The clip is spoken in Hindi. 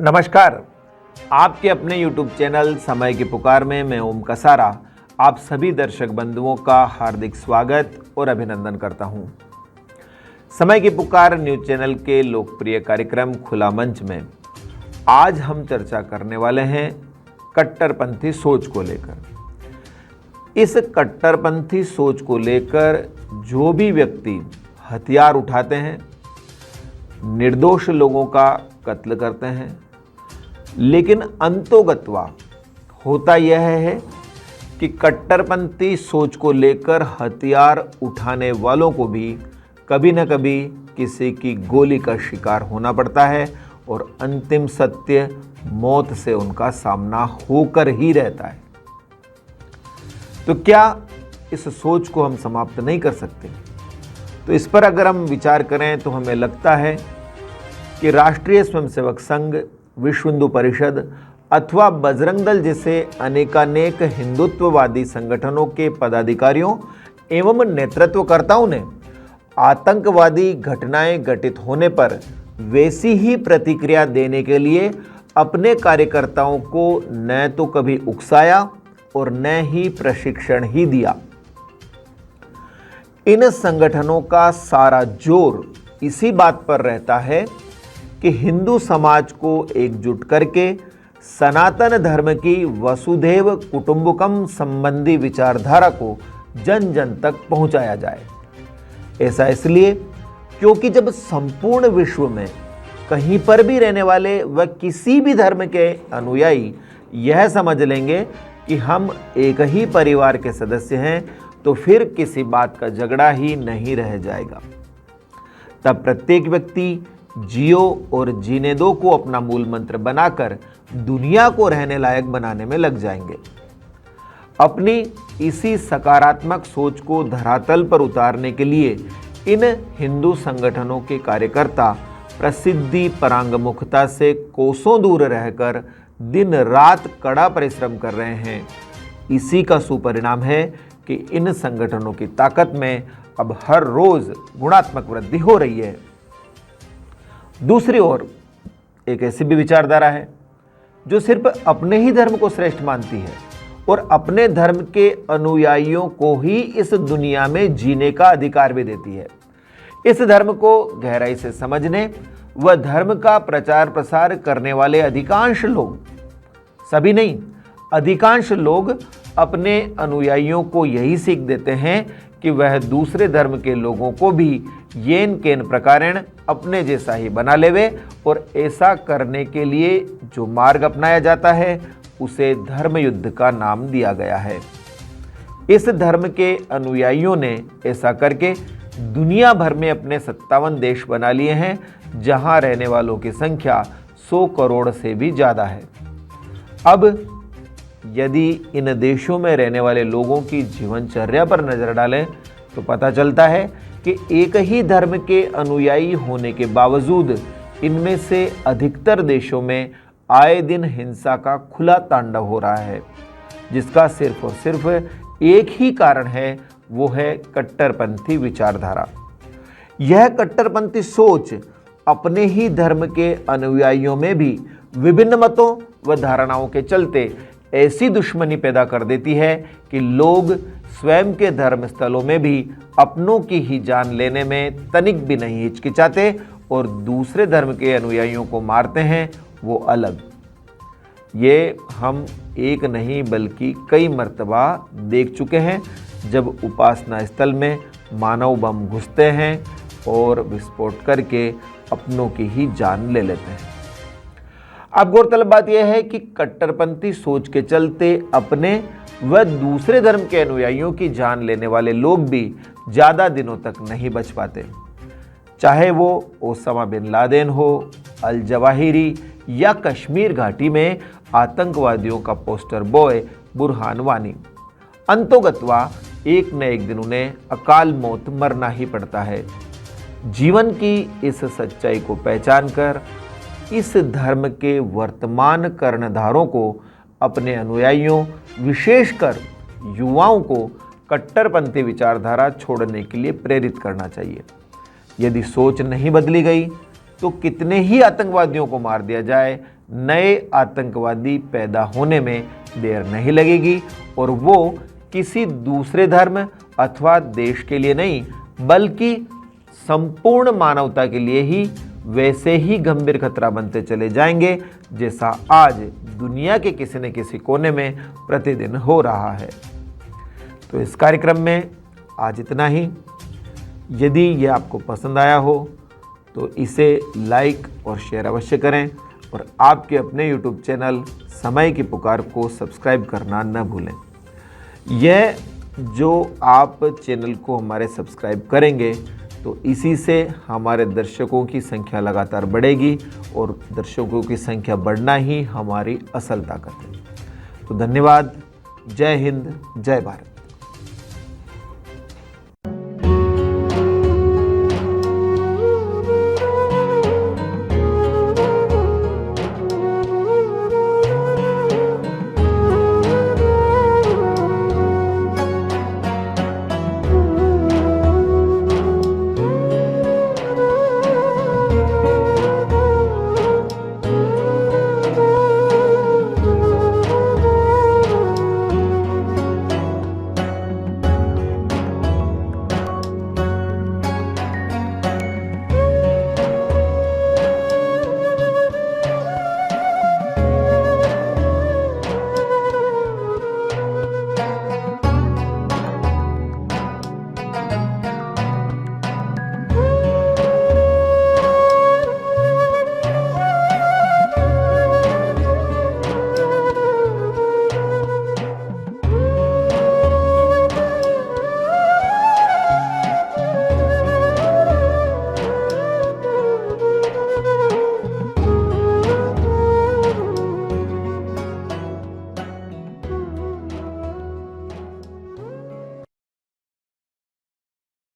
नमस्कार। आपके अपने YouTube चैनल समय की पुकार में मैं ओम कसारा आप सभी दर्शक बंधुओं का हार्दिक स्वागत और अभिनंदन करता हूं। समय की पुकार न्यूज चैनल के लोकप्रिय कार्यक्रम खुला मंच में आज हम चर्चा करने वाले हैं कट्टरपंथी सोच को लेकर। इस कट्टरपंथी सोच को लेकर जो भी व्यक्ति हथियार उठाते हैं, निर्दोष लोगों का कत्ल करते हैं, लेकिन अंतोगत्वा होता यह है कि कट्टरपंथी सोच को लेकर हथियार उठाने वालों को भी कभी न कभी किसी की गोली का शिकार होना पड़ता है और अंतिम सत्य मौत से उनका सामना होकर ही रहता है। तो क्या इस सोच को हम समाप्त नहीं कर सकते? तो इस पर अगर हम विचार करें तो हमें लगता है कि राष्ट्रीय स्वयंसेवक संघ, विश्व हिंदू परिषद अथवा बजरंग दल जैसे अनेकानेक हिंदुत्ववादी संगठनों के पदाधिकारियों एवं नेतृत्वकर्ताओं ने आतंकवादी घटनाएं घटित होने पर वैसी ही प्रतिक्रिया देने के लिए अपने कार्यकर्ताओं को न तो कभी उकसाया और न ही प्रशिक्षण ही दिया। इन संगठनों का सारा जोर इसी बात पर रहता है कि हिंदू समाज को एकजुट करके सनातन धर्म की वसुधैव कुटुंबकम संबंधी विचारधारा को जन जन तक पहुंचाया जाए। ऐसा इसलिए क्योंकि जब संपूर्ण विश्व में कहीं पर भी रहने वाले व किसी भी धर्म के अनुयायी यह समझ लेंगे कि हम एक ही परिवार के सदस्य हैं, तो फिर किसी बात का झगड़ा ही नहीं रह जाएगा। तब प्रत्येक व्यक्ति जियो और जीने दो को अपना मूल मंत्र बनाकर दुनिया को रहने लायक बनाने में लग जाएंगे। अपनी इसी सकारात्मक सोच को धरातल पर उतारने के लिए इन हिंदू संगठनों के कार्यकर्ता प्रसिद्धि परांगमुखता से कोसों दूर रहकर दिन रात कड़ा परिश्रम कर रहे हैं। इसी का सुपरिणाम है कि इन संगठनों की ताकत में अब हर रोज गुणात्मक वृद्धि हो रही है। दूसरी ओर एक ऐसी भी विचारधारा है जो सिर्फ अपने ही धर्म को श्रेष्ठ मानती है और अपने धर्म के अनुयायियों को ही इस दुनिया में जीने का अधिकार भी देती है। इस धर्म को गहराई से समझने व धर्म का प्रचार प्रसार करने वाले अधिकांश लोग, सभी नहीं, अधिकांश लोग अपने अनुयायियों को यही सीख देते हैं कि वह दूसरे धर्म के लोगों को भी येन केन प्रकारेण अपने जैसा ही बना लेवे और ऐसा करने के लिए जो मार्ग अपनाया जाता है उसे धर्म युद्ध का नाम दिया गया है। इस धर्म के अनुयायियों ने ऐसा करके दुनिया भर में अपने 57 देश बना लिए हैं, जहां रहने वालों की संख्या 100 करोड़ से भी ज़्यादा है। अब यदि इन देशों में रहने वाले लोगों की जीवनचर्या पर नजर डालें तो पता चलता है कि एक ही धर्म के अनुयायी होने के बावजूद इनमें से अधिकतर देशों में आए दिन हिंसा का खुला तांडव हो रहा है, जिसका सिर्फ और सिर्फ एक ही कारण है, वो है कट्टरपंथी विचारधारा। यह कट्टरपंथी सोच अपने ही धर्म के अनुयायियों में भी विभिन्न मतों व धारणाओं के चलते ऐसी दुश्मनी पैदा कर देती है कि लोग स्वयं के धर्म स्थलों में भी अपनों की ही जान लेने में तनिक भी नहीं हिचकिचाते और दूसरे धर्म के अनुयायियों को मारते हैं, वो अलग। ये हम एक नहीं बल्कि कई मर्तबा देख चुके हैं, जब उपासना स्थल में मानव बम घुसते हैं और विस्फोट करके अपनों की ही जान ले लेते हैं। अब गौरतलब बात यह है कि कट्टरपंथी सोच के चलते अपने व दूसरे धर्म के अनुयायियों की जान लेने वाले लोग भी ज़्यादा दिनों तक नहीं बच पाते, चाहे वो ओसामा बिन लादेन हो, अल जवाहिरी या कश्मीर घाटी में आतंकवादियों का पोस्टर बॉय बुरहान वानी। अंतोगत्वा एक न एक दिन उन्हें अकाल मौत मरना ही पड़ता है। जीवन की इस सच्चाई को पहचान कर इस धर्म के वर्तमान कर्णधारों को अपने अनुयायियों, विशेषकर युवाओं को कट्टरपंथी विचारधारा छोड़ने के लिए प्रेरित करना चाहिए। यदि सोच नहीं बदली गई तो कितने ही आतंकवादियों को मार दिया जाए, नए आतंकवादी पैदा होने में देर नहीं लगेगी और वो किसी दूसरे धर्म अथवा देश के लिए नहीं बल्कि संपूर्ण मानवता के लिए ही वैसे ही गंभीर खतरा बनते चले जाएंगे जैसा आज दुनिया के किसी न किसी कोने में प्रतिदिन हो रहा है। तो इस कार्यक्रम में आज इतना ही। यदि ये आपको पसंद आया हो तो इसे लाइक और शेयर अवश्य करें और आपके अपने YouTube चैनल समय की पुकार को सब्सक्राइब करना न भूलें। यह जो आप चैनल को हमारे सब्सक्राइब करेंगे तो इसी से हमारे दर्शकों की संख्या लगातार बढ़ेगी और दर्शकों की संख्या बढ़ना ही हमारी असल ताकत है। तो धन्यवाद। जय हिंद, जय भारत।